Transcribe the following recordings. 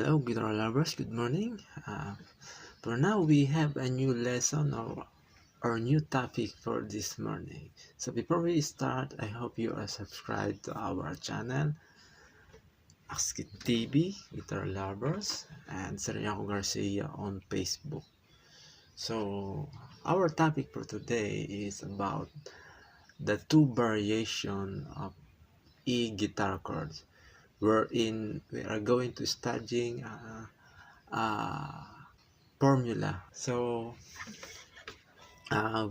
Hello guitar lovers, good morning. For now we have a new lesson or new topic for this morning. So before we start, I hope you are subscribed to our channel, Askit TV, Guitar Lovers, and Sergio Garcia on Facebook. So our topic for today is about the two variation of E guitar chords, wherein we are going to studying formula. So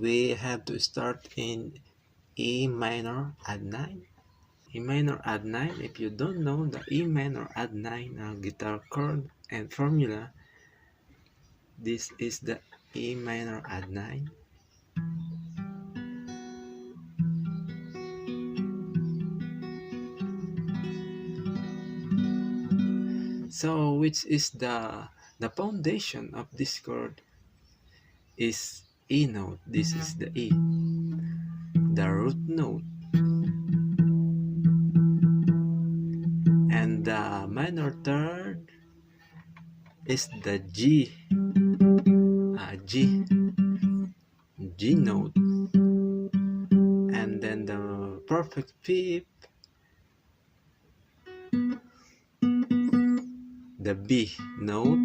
we have to start in E minor add 9. E minor add 9, if you don't know the E minor add 9 guitar chord and formula, this is the E minor add 9. So which is the foundation of this chord is E note. This is the E, the root note, and the minor third is the G note, and then the perfect fifth, the B note,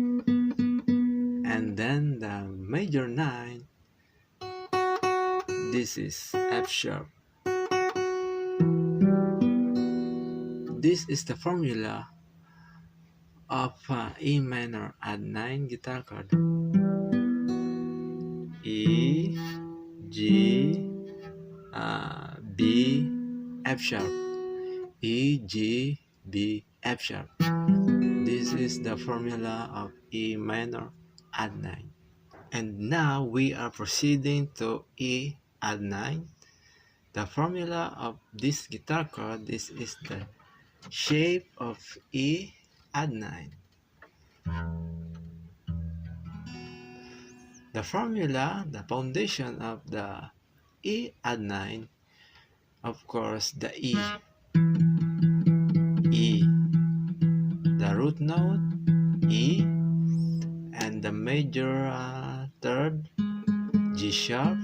and then the major 9, this is F sharp. This is the formula of E minor add 9 guitar chord. E, G, B, F sharp. E, G, B, F sharp. This is the formula of E minor add 9. And now we are proceeding to E add 9. The formula of this guitar chord, this is the shape of E add 9. The formula, the foundation of the E add 9, of course, the E, the root note, E, and the major third, G sharp,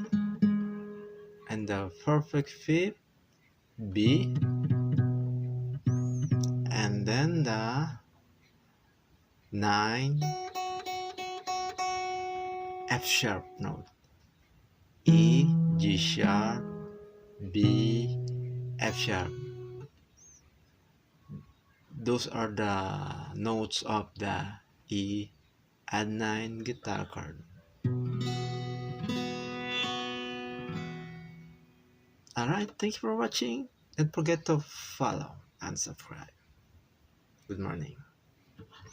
and the perfect fifth, B, and then the 9, F sharp note, E, G sharp, B, F sharp. Those are the notes of the E add 9 guitar chord. Alright, thank you for watching. Don't forget to follow and subscribe. Good morning.